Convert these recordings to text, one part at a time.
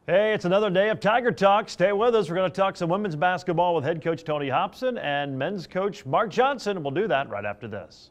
Hey, it's another day of Tiger Talk. Stay with us. We're going to talk some women's basketball with head coach Tony Hobson and men's coach Mark Johnson. We'll do that right after this.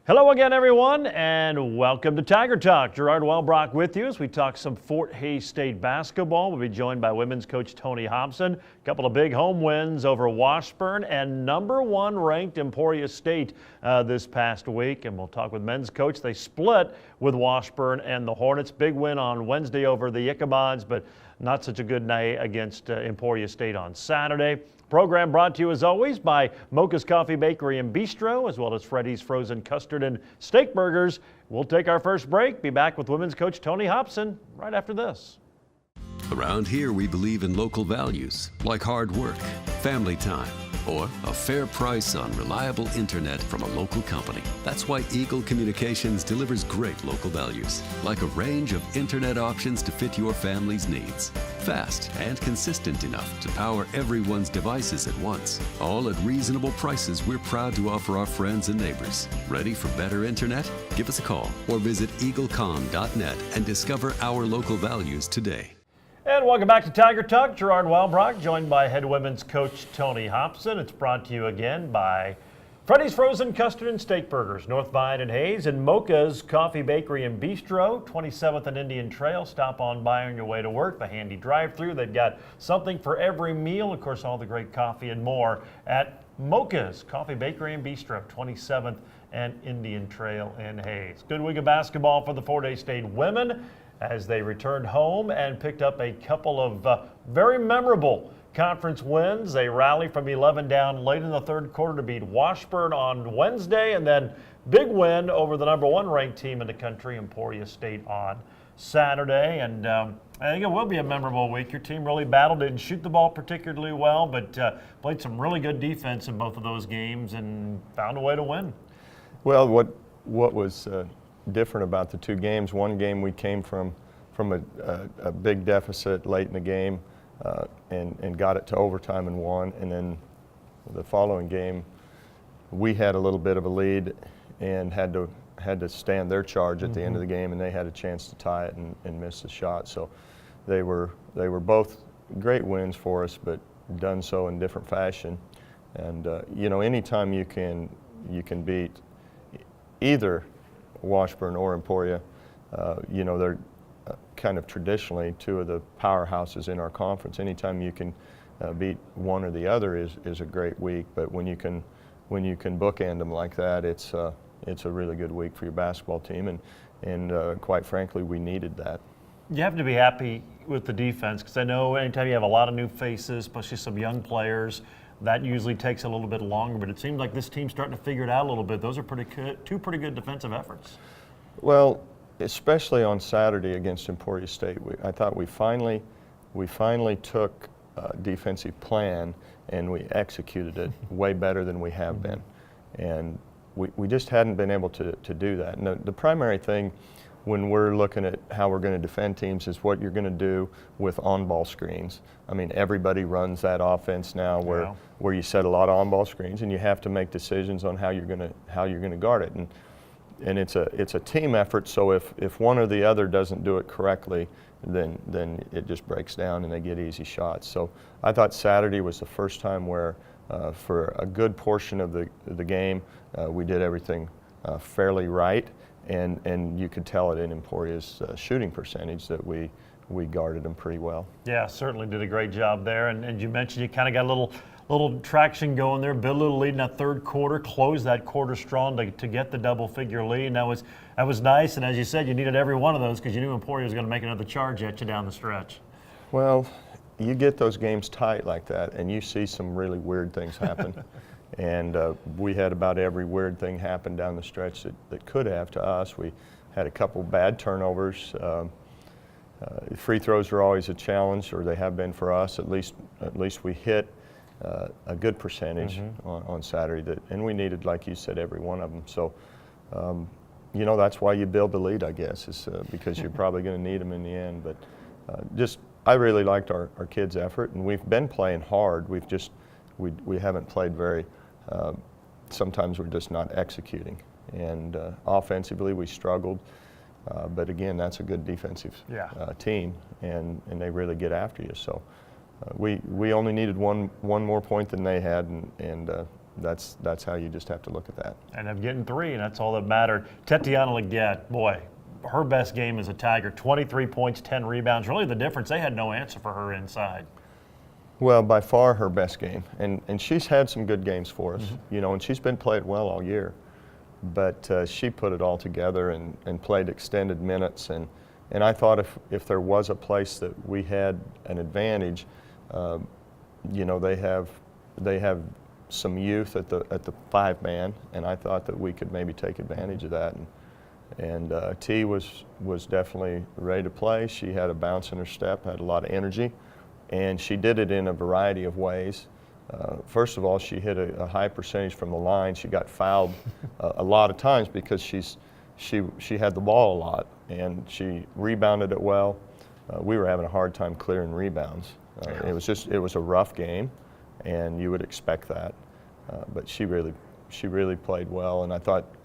Hello again, everyone, and welcome to Tiger Talk. Gerard Wellbrock with you as we talk some Fort Hays State basketball. We'll be joined by women's coach Tony Hobson. A couple of big home wins over Washburn and #1 ranked Emporia State this past week. And we'll talk with men's coach. They split with Washburn and the Hornets. Big win on Wednesday over the Ichabods, but not such a good night against Emporia State on Saturday. Program brought to you as always by Mocha's Coffee Bakery and Bistro, as well as Freddy's Frozen Custard and Steak Burgers. We'll take our first break. Be back with women's coach Tony Hobson right after this. Around here, we believe in local values like hard work, family time, or a fair price on reliable internet from a local company. That's why Eagle Communications delivers great local values, like a range of internet options to fit your family's needs. Fast and consistent enough to power everyone's devices at once. All at reasonable prices we're proud to offer our friends and neighbors. Ready for better internet? Give us a call or visit eaglecom.net and discover our local values today. And welcome back to Tiger Talk. Gerard Wellbrock, joined by head women's coach Tony Hobson. It's brought to you again by Freddy's Frozen Custard and Steak Burgers, North Vine and Hayes, and Mocha's Coffee Bakery and Bistro, 27th and Indian Trail. Stop on by on your way to work. The handy drive-thru. They've got something for every meal. Of course, all the great coffee and more at Mocha's Coffee Bakery and Bistro, 27th and Indian Trail in Hayes. Good week of basketball for the Fort Hays State women as they returned home and picked up a couple of very memorable conference wins. They rallied from 11 down late in the third quarter to beat Washburn on Wednesday, and then big win over the #1 ranked team in the country, Emporia State, on Saturday. And I think it will be a memorable week. Your team really battled, didn't shoot the ball particularly well, but played some really good defense in both of those games and found a way to win. Well, what was different about the two games, one game we came from a big deficit late in the game and got it to overtime and won, and then the following game we had a little bit of a lead and had to stand their charge at the end of the game, and they had a chance to tie it and miss the shot. So they were both great wins for us, but done so in different fashion. And you know, anytime you can beat either Washburn or Emporia, you know, they're kind of traditionally two of the powerhouses in our conference. Anytime you can beat one or the other is a great week. But when you can bookend them like that, it's a really good week for your basketball team, and quite frankly, we needed that. You have to be happy with the defense, because I know anytime you have a lot of new faces, especially some young players, that usually takes a little bit longer, but it seems like this team's starting to figure it out a little bit. Those are two pretty good defensive efforts. Well, especially on Saturday against Emporia State, I thought we finally took a defensive plan and we executed it way better than we have been. And we just hadn't been able to do that. And the primary thing when we're looking at how we're going to defend teams is what you're going to do with on-ball screens. I mean, everybody runs that offense now where you set a lot of on-ball screens, and you have to make decisions on how you're going to guard it. And it's a team effort. So if one or the other doesn't do it correctly, then it just breaks down and they get easy shots. So I thought Saturday was the first time where for a good portion of the game we did everything fairly right. And you could tell it in Emporia's shooting percentage that we guarded them pretty well. Yeah, certainly did a great job there. And you mentioned you kind of got a little traction going there, built a little lead in that third quarter, closed that quarter strong to get the double-figure lead. And that was nice. And as you said, you needed every one of those because you knew Emporia was going to make another charge at you down the stretch. Well, you get those games tight like that, and you see some really weird things happen. And we had about every weird thing happen down the stretch that could have to us. We had a couple bad turnovers. Free throws are always a challenge, or they have been for us. At least we hit a good percentage on Saturday, and we needed, like you said, every one of them. So, you know, that's why you build the lead, I guess, is because you're probably going to need them in the end. But I really liked our kids' effort, and we've been playing hard. We haven't played very. Sometimes we're just not executing, and offensively we struggled. But again, that's a good defensive team, and they really get after you. So we only needed one more point than they had, and that's how you just have to look at that. And I'm getting 3, and that's all that mattered. Tatiana Leggett, boy, her best game as a Tiger, 23 points, 10 rebounds. Really the difference, they had no answer for her inside. Well, by far her best game, and she's had some good games for us, you know, and she's been played well all year. But she put it all together and played extended minutes, and I thought if there was a place that we had an advantage, you know, they have some youth at the 5-man, and I thought that we could maybe take advantage of that. And T was definitely ready to play. She had a bounce in her step, had a lot of energy, and she did it in a variety of ways. First of all, she hit a high percentage from the line. She got fouled a lot of times because she had the ball a lot, and she rebounded it well. We were having a hard time clearing rebounds. It was a rough game, and you would expect that. But she really played well, and I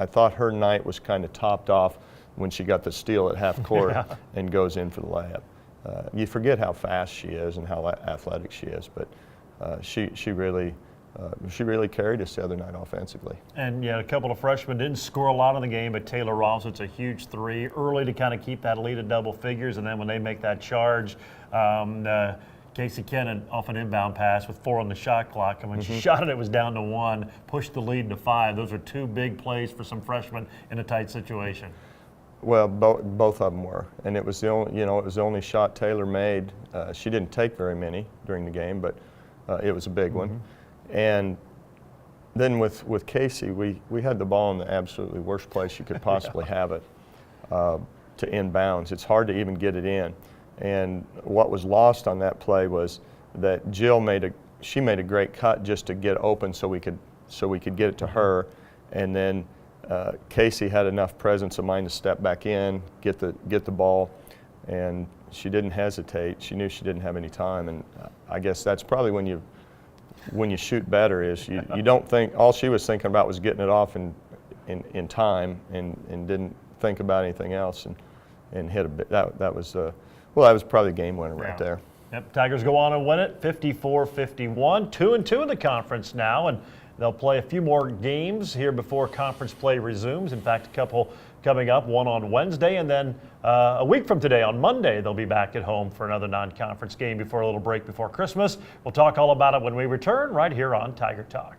thought her night was kind of topped off when she got the steal at half court and goes in for the layup. You forget how fast she is and how athletic she is, but she really carried us the other night offensively. And yeah, a couple of freshmen didn't score a lot in the game, but Taylor Ross, it's a huge 3 early to kind of keep that lead at double figures, and then when they make that charge, Casey Kennan off an inbound pass with 4 on the shot clock, and when she shot it, it was down to 1, pushed the lead to 5. Those are 2 big plays for some freshmen in a tight situation. Well, both of them were, and it was the only shot Taylor made. She didn't take very many during the game, but it was a big one. And then with Casey, we had the ball in the absolutely worst place you could possibly have it to inbounds. It's hard to even get it in. And what was lost on that play was that Jill made a great cut just to get open so we could get it to her, and then Casey had enough presence of mind to step back in, get the ball, and she didn't hesitate. She knew she didn't have any time, and I guess that's probably when you shoot better is you don't think, all she was thinking about was getting it off in time, and didn't think about anything else, and hit a bit. That was probably the game winner right there. Yep, Tigers go on and win it 54-51, 2-2 in the conference now, and they'll play a few more games here before conference play resumes. In fact, a couple coming up, one on Wednesday, and then a week from today on Monday, they'll be back at home for another non-conference game before a little break before Christmas. We'll talk all about it when we return right here on Tiger Talk.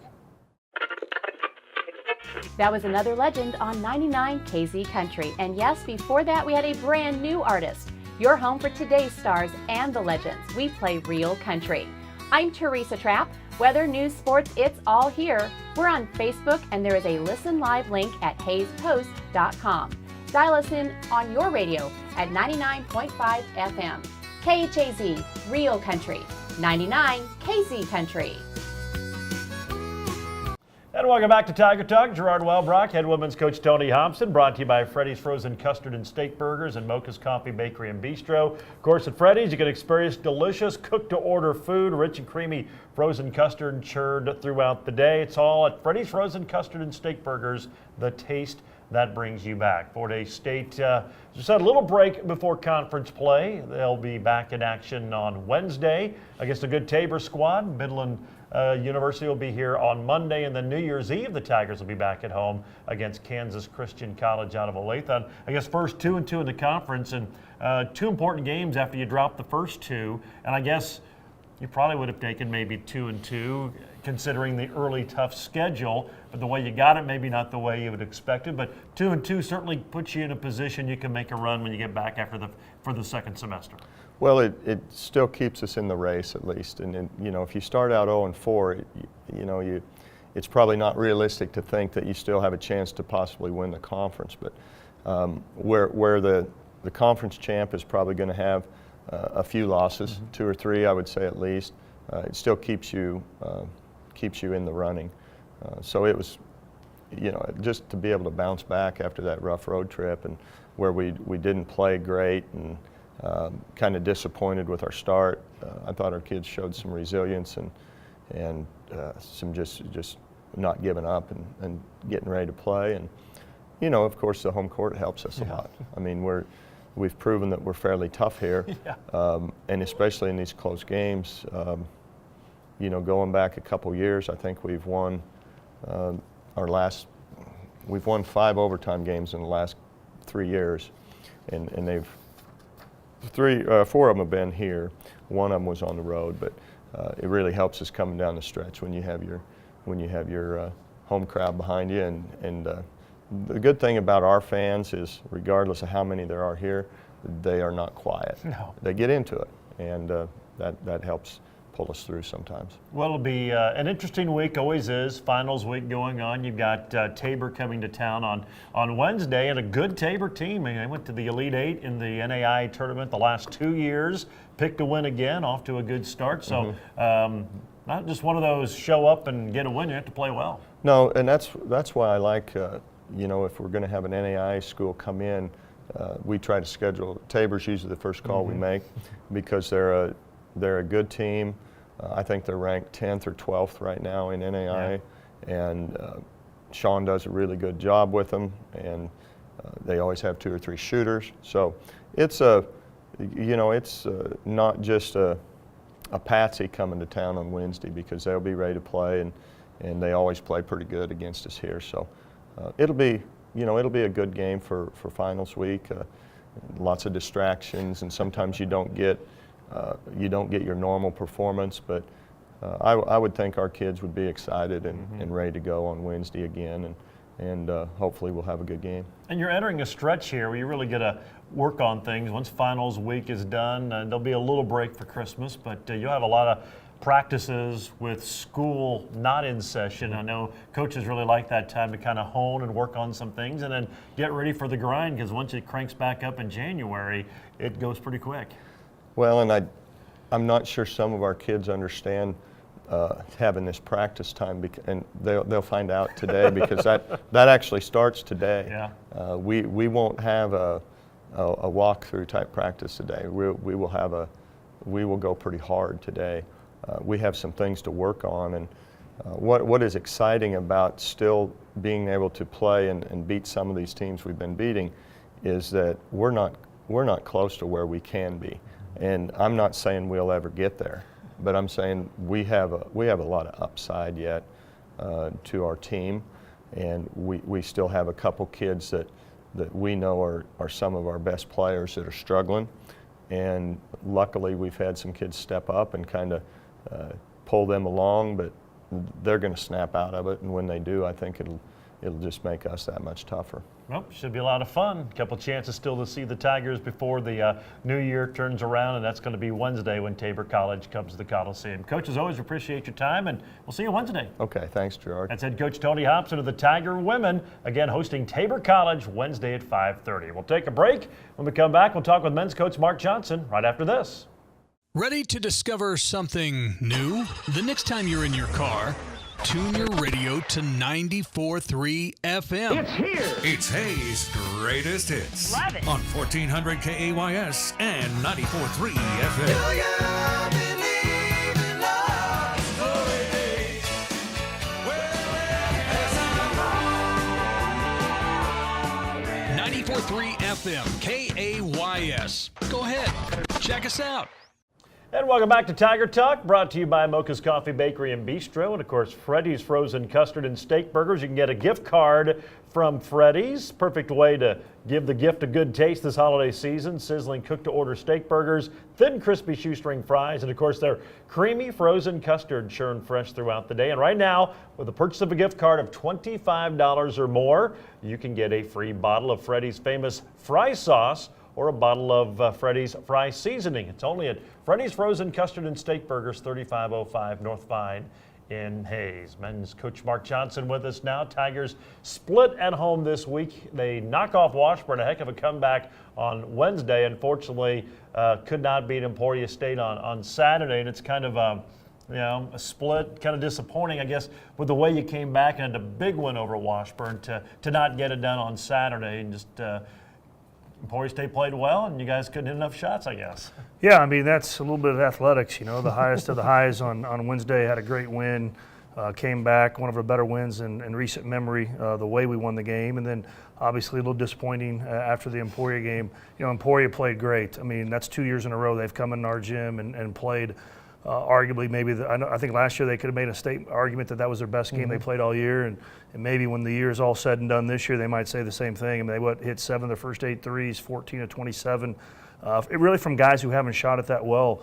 That was another legend on 99 KZ Country. And yes, before that, we had a brand new artist. Your home for today's stars and the legends. We play real country. I'm Teresa Trapp. Weather, news, sports, it's all here. We're on Facebook, and there is a listen live link at hayespost.com. Dial us in on your radio at 99.5 FM. KHAZ, Real Country. 99 KZ Country. And welcome back to Tiger Talk. Gerard Wellbrock, head women's coach Tony Hobson, brought to you by Freddy's Frozen Custard and Steak Burgers and Mocha's Coffee Bakery and Bistro. Of course, at Freddy's, you can experience delicious cook-to-order food, rich and creamy frozen custard churned throughout the day. It's all at Freddy's Frozen Custard and Steak Burgers, the taste that brings you back. Fort Hays State just had a little break before conference play. They'll be back in action on Wednesday against a good Tabor squad. Midland University will be here on Monday, and then New Year's Eve, the Tigers will be back at home against Kansas Christian College out of Olathe. I guess first 2-2 in the conference, and 2 important games after you drop the first 2. And I guess you probably would have taken maybe 2-2, considering the early tough schedule. But the way you got it, maybe not the way you would expect it. But 2-2 certainly puts you in a position you can make a run when you get back for the second semester. Well, it still keeps us in the race at least, and if you start out 0-4, it's probably not realistic to think that you still have a chance to possibly win the conference. But where the the conference champ is probably going to have a few losses, 2 or 3, I would say at least. It still keeps you in the running. So it was, just to be able to bounce back after that rough road trip and where we didn't play great and kind of disappointed with our start. I thought our kids showed some resilience and some just not giving up and getting ready to play. And of course, the home court helps us a lot. I mean, we've proven that we're fairly tough here, and especially in these close games. Going back a couple years, I think we've won we've won 5 overtime games in the last 3 years, and they've 4 of them have been here. 1 of them was on the road, but it really helps us coming down the stretch when you have your home crowd behind you. And the good thing about our fans is, regardless of how many there are here, they are not quiet. No. They get into it, and that helps pull us through sometimes. Well, it'll be an interesting week, always is. Finals week going on. You've got Tabor coming to town on Wednesday, and a good Tabor team. I went to the Elite Eight in the NAI tournament the last 2 years, picked to win again, off to a good start. So not just one of those show up and get a win, you have to play well. No, and that's why I like, if we're going to have an NAI school come in, we try to schedule. Tabor's usually the first call we make, because they're a good team. I think they're ranked 10th or 12th right now in NAI, and Sean does a really good job with them, and they always have 2 or 3 shooters. So it's not just a patsy coming to town on Wednesday, because they'll be ready to play, and they always play pretty good against us here. So it'll be a good game for finals week. Lots of distractions, and sometimes you don't get your normal performance, but I would think our kids would be excited and ready to go on Wednesday again, and hopefully we'll have a good game. And you're entering a stretch here where you really get to work on things. Once finals week is done, there'll be a little break for Christmas, but you'll have a lot of practices with school not in session. I know coaches really like that time to kind of hone and work on some things and then get ready for the grind, because once it cranks back up in January, it goes pretty quick. Well, and I'm not sure some of our kids understand having this practice time, and they'll find out today, because that actually starts today. Yeah. We won't have a walkthrough type practice today. We will go pretty hard today. We have some things to work on, and what is exciting about still being able to play and beat some of these teams we've been beating is that we're not close to where we can be. And I'm not saying we'll ever get there, but I'm saying we have a lot of upside yet to our team, and we still have a couple kids that we know are some of our best players that are struggling, and luckily we've had some kids step up and kind of pull them along, but they're going to snap out of it, and when they do, I think it'll just make us that much tougher. Well, should be a lot of fun. A couple chances still to see the Tigers before the new year turns around, and that's going to be Wednesday when Tabor College comes to the Coliseum. Coach, as always, appreciate your time, and we'll see you Wednesday. Okay, thanks, Gerard. That's head coach Tony Hobson of the Tiger women, again hosting Tabor College Wednesday at 5:30. We'll take a break. When we come back, we'll talk with men's coach Mark Johnson right after this. Ready to discover something new? The next time you're in your car, tune your radio to 94.3 FM. It's here. It's Hayes' greatest hits. Love it. On 1400 KAYS and 94.3 FM. Do you believe in love? Glory days. Well, 94.3 FM, KAYS. Go ahead, check us out. And welcome back to Tiger Talk, brought to you by Mocha's Coffee Bakery and Bistro, and of course Freddy's Frozen Custard and Steak Burgers. You can get a gift card from Freddy's. Perfect way to give the gift a good taste this holiday season. Sizzling cook-to-order steak burgers, thin crispy shoestring fries, and of course their creamy frozen custard churned fresh throughout the day. And right now, with the purchase of a gift card of $25 or more, you can get a free bottle of Freddy's famous fry sauce or a bottle of Freddy's fry seasoning. It's only at Freddy's Frozen Custard and Steak Burgers, 3505 North Vine in Hayes. Men's coach Mark Johnson with us now. Tigers split at home this week. They knock off Washburn, a heck of a comeback on Wednesday. Unfortunately, could not beat Emporia State on Saturday, and it's kind of a split, kind of disappointing, I guess, with the way you came back and had a big win over Washburn to not get it done on Saturday. And just Emporia State played well, and you guys couldn't hit enough shots, I guess. Yeah, I mean, that's a little bit of athletics, you know. The highest of the highs on Wednesday, had a great win, came back, one of our better wins in recent memory, the way we won the game. And then obviously a little disappointing after the Emporia game. You know, Emporia played great. I mean, that's 2 years in a row they've come in our gym and played. Arguably, maybe I think last year they could have made a state argument that was their best game they played all year, and maybe when the year is all said and done this year, they might say the same thing. I mean, they hit 7 of their first 8 threes, 14 of 27. It really from guys who haven't shot it that well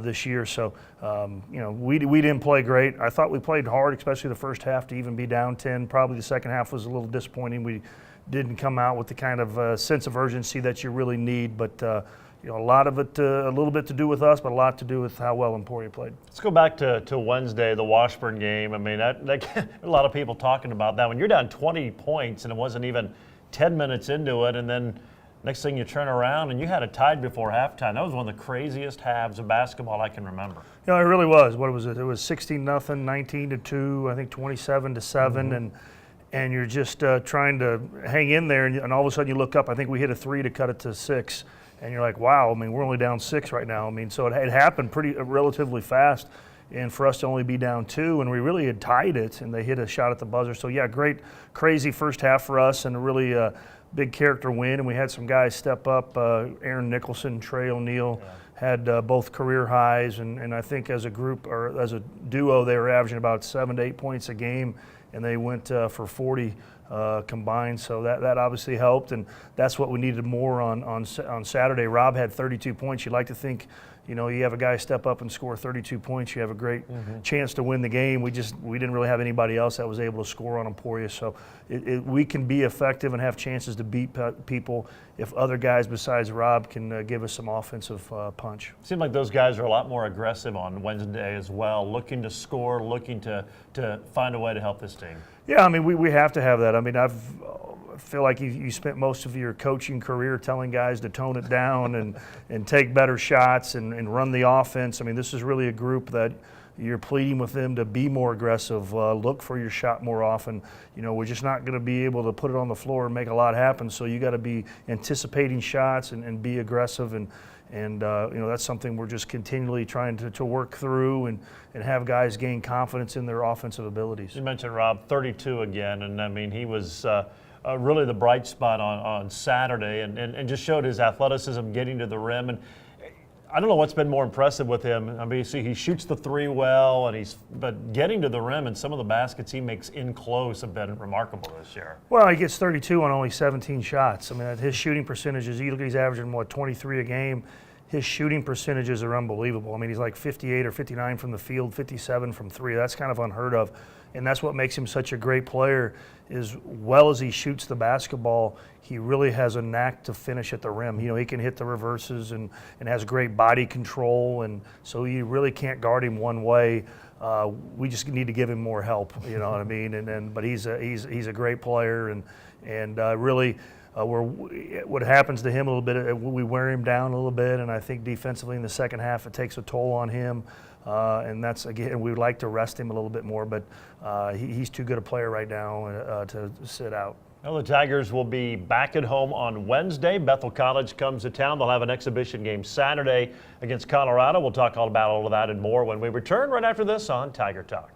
this year. So, you know, we didn't play great. I thought we played hard, especially the first half, to even be down 10. Probably the second half was a little disappointing. We didn't come out with the kind of sense of urgency that you really need, but. You know, a lot of it, a little bit to do with us, but a lot to do with how well Emporia played. Let's go back to Wednesday, the Washburn game. I mean, a lot of people talking about that. When you're down 20 points and it wasn't even 10 minutes into it, and then next thing you turn around and you had it tied before halftime. That was one of the craziest halves of basketball I can remember. You know, it really was. What was it? It was 16-0, 19-2, I think 27-7, and you're just trying to hang in there, and all of a sudden you look up. I think we hit a 3 to cut it to 6. And you're like, wow, I mean, we're only down 6 right now. I mean, so it happened relatively fast. And for us to only be down 2, and we really had tied it, and they hit a shot at the buzzer. So, yeah, great, crazy first half for us, and a really big character win. And we had some guys step up. Aaron Nicholson, Trey O'Neill had both career highs. And I think as a group, or as a duo, they were averaging about 7 to 8 points a game, and they went for 40 combined, so that obviously helped, and that's what we needed more on Saturday. Rob had 32 points. You'd like to think, you know, you have a guy step up and score 32 points, you have a great chance to win the game. We didn't really have anybody else that was able to score on Emporia, so we can be effective and have chances to beat people if other guys besides Rob can give us some offensive punch. Seemed like those guys are a lot more aggressive on Wednesday as well, looking to score, looking to find a way to help this team. Yeah, I mean, we have to have that. I mean, I feel like you spent most of your coaching career telling guys to tone it down and take better shots and run the offense. I mean, this is really a group that you're pleading with them to be more aggressive, look for your shot more often. You know, we're just not going to be able to put it on the floor and make a lot happen, so you got to be anticipating shots and be aggressive, and you know, that's something we're just continually trying to work through and have guys gain confidence in their offensive abilities. You mentioned Rob, 32 again, and I mean, he was really the bright spot on Saturday and just showed his athleticism getting to the rim. And I don't know what's been more impressive with him. I mean, see, he shoots the 3 well, but getting to the rim and some of the baskets he makes in close have been remarkable this year. Well, he gets 32 on only 17 shots. I mean, his shooting percentages, he's averaging, 23 a game. His shooting percentages are unbelievable. I mean, he's like 58 or 59 from the field, 57 from 3. That's kind of unheard of. And that's what makes him such a great player. As well as he shoots the basketball, he really has a knack to finish at the rim. You know, he can hit the reverses and has great body control, and so you really can't guard him one way. We just need to give him more help. You know what I mean? But he's a great player, and really. What happens to him a little bit, we wear him down a little bit, and I think defensively in the second half it takes a toll on him, and that's, again, we would like to rest him a little bit more, but he's too good a player right now to sit out. Well, the Tigers will be back at home on Wednesday. Bethel College comes to town. They'll have an exhibition game Saturday against Colorado. We'll talk all about all of that and more when we return right after this on Tiger Talk.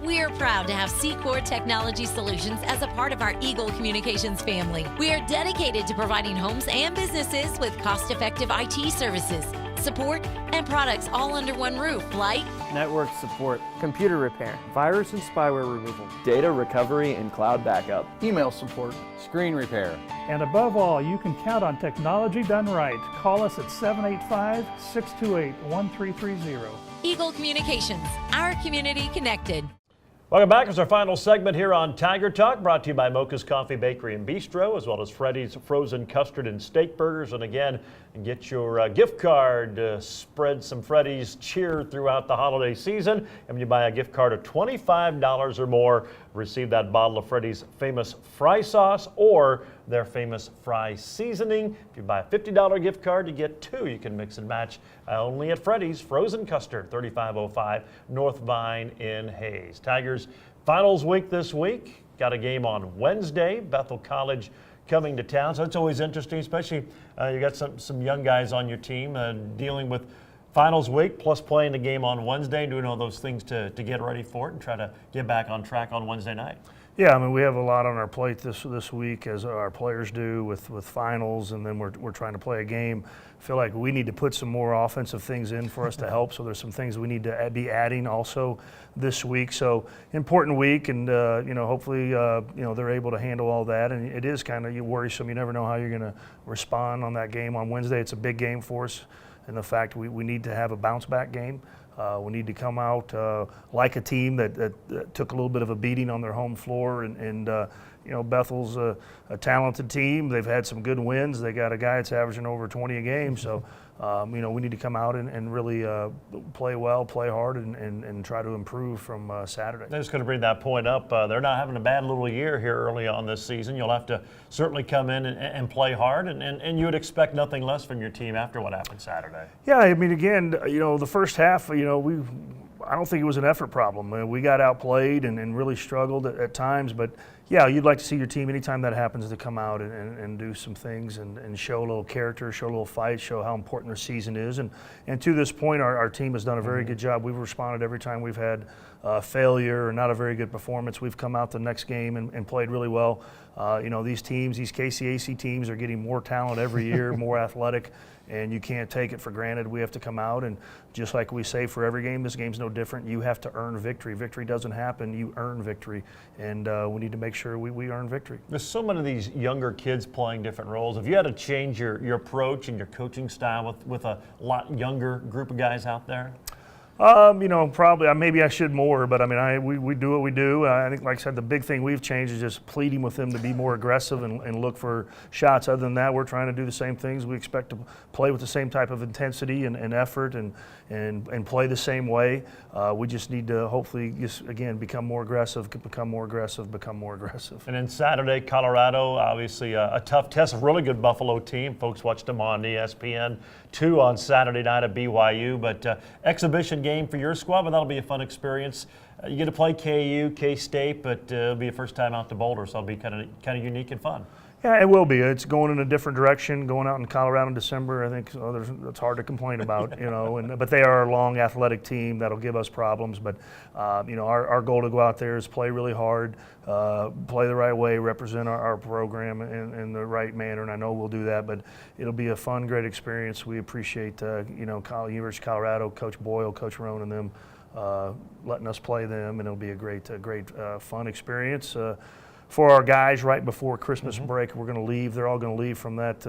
We are proud to have Seacore Technology Solutions as a part of our Eagle Communications family. We are dedicated to providing homes and businesses with cost-effective IT services, support, and products all under one roof, like network support, computer repair, virus and spyware removal, data recovery and cloud backup, email support, screen repair. And above all, you can count on technology done right. Call us at 785-628-1330. Eagle Communications, our community connected. Welcome back. It's our final segment here on Tiger Talk, brought to you by Mocha's Coffee, Bakery, and Bistro, as well as Freddy's Frozen Custard and Steak Burgers. And again, and get your gift card to spread some Freddy's cheer throughout the holiday season. And when you buy a gift card of $25 or more, receive that bottle of Freddy's famous fry sauce or their famous fry seasoning. If you buy a $50 gift card, you get 2. You can mix and match only at Freddy's. Frozen custard, 3505 North Vine in Hayes. Tigers finals week this week. Got a game on Wednesday. Bethel College coming to town, so it's always interesting, especially you got some young guys on your team dealing with finals week, plus playing the game on Wednesday, doing all those things to get ready for it and try to get back on track on Wednesday night. Yeah, I mean, we have a lot on our plate this week, as our players do, with finals, and then we're trying to play a game. I feel like we need to put some more offensive things in for us to help, so there's some things we need to be adding also this week. So important week, and hopefully they're able to handle all that. And it is kind of worrisome. You never know how you're going to respond on that game on Wednesday. It's a big game for us, and the fact we need to have a bounce back game. We need to come out like a team that took a little bit of a beating on their home floor, and Bethel's a talented team. They've had some good wins. They got a guy that's averaging over 20 a game, so we need to come out and really play well, play hard, and try to improve from Saturday. I'm just going to bring that point up. They're not having a bad little year here early on this season. You'll have to certainly come in and play hard, and you would expect nothing less from your team after what happened Saturday. Yeah, I mean, again, the first half, I don't think it was an effort problem. We got outplayed and really struggled at times, but yeah, you'd like to see your team, anytime that happens, to come out and do some things and show a little character, show a little fight, show how important their season is. And to this point, our team has done a very good job. We've responded every time we've had failure or not a very good performance. We've come out the next game and played really well. These teams, these KCAC teams, are getting more talent every year, more athletic, and you can't take it for granted. We have to come out, and just like we say for every game, this game's no different. You have to earn victory. Victory doesn't happen. You earn victory, and we need to make sure we earn victory. There's so many of these younger kids playing different roles. Have you had to change your approach and your coaching style with a lot younger group of guys out there? Probably maybe I should more, but I mean, we do what we do. I think, like I said, the big thing we've changed is just pleading with them to be more aggressive and look for shots. Other than that, we're trying to do the same things. We expect to play with the same type of intensity and effort and play the same way. We just need to hopefully just, again, become more aggressive. And then Saturday, Colorado, obviously a tough test, a really good Buffalo team. Folks watched them on ESPN2 on Saturday night at BYU, but exhibition game for your squad, but that'll be a fun experience. You get to play KU, K-State, but it'll be a first time out to Boulder, so it'll be kind of unique and fun. Yeah, it will be. It's going in a different direction. Going out in Colorado in December, I think it's hard to complain about, but they are a long, athletic team that'll give us problems. But our goal to go out there is play really hard, play the right way, represent our program in the right manner, and I know we'll do that. But it'll be a fun, great experience. We appreciate University of Colorado, Coach Boyle, Coach Roan, and them letting us play them, and it'll be a great fun experience. For our guys right before Christmas break, we're going to leave. They're all going to leave from that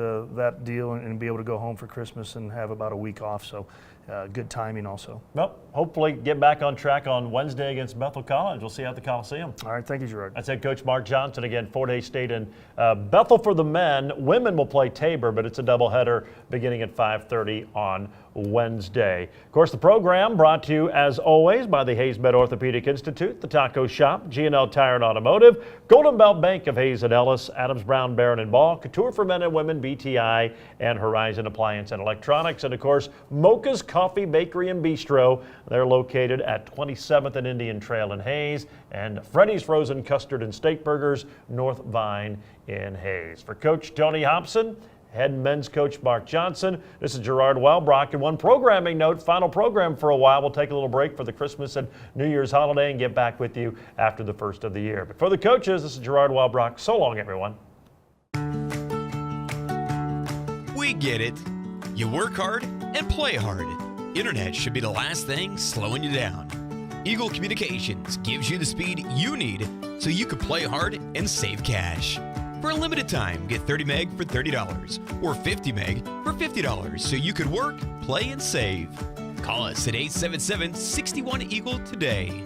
deal and be able to go home for Christmas and have about a week off. So good timing also. Well, hopefully get back on track on Wednesday against Bethel College. We'll see you at the Coliseum. All right, thank you, Gerard. That's head coach Mark Johnson again. Fort Hays State and Bethel for the men. Women will play Tabor, but it's a doubleheader beginning at 5:30 on Wednesday. Of course, the program brought to you, as always, by the Hayes Med Orthopedic Institute, the Taco Shop, G&L Tire and Automotive, Golden Belt Bank of Hayes and Ellis, Adams Brown, Barron and Ball, Couture for Men and Women, BTI, and Horizon Appliance and Electronics. And, of course, Mocha's Coffee, Bakery, and Bistro. They're located at 27th and Indian Trail in Hayes, and Freddy's Frozen Custard and Steak Burgers, North Vine in Hayes. For Coach Tony Hobson, head men's coach Mark Johnson, this is Gerard Wellbrock. And one programming note, final program for a while. We'll take a little break for the Christmas and New Year's holiday and get back with you after the first of the year. But for the coaches, this is Gerard Wellbrock. So long, everyone. We get it. You work hard and play hard. Internet should be the last thing slowing you down. Eagle Communications gives you the speed you need so you can play hard and save cash. For a limited time, get 30 meg for $30 or 50 meg for $50 so you could work, play, and save. Call us at 877-61-EAGLE today.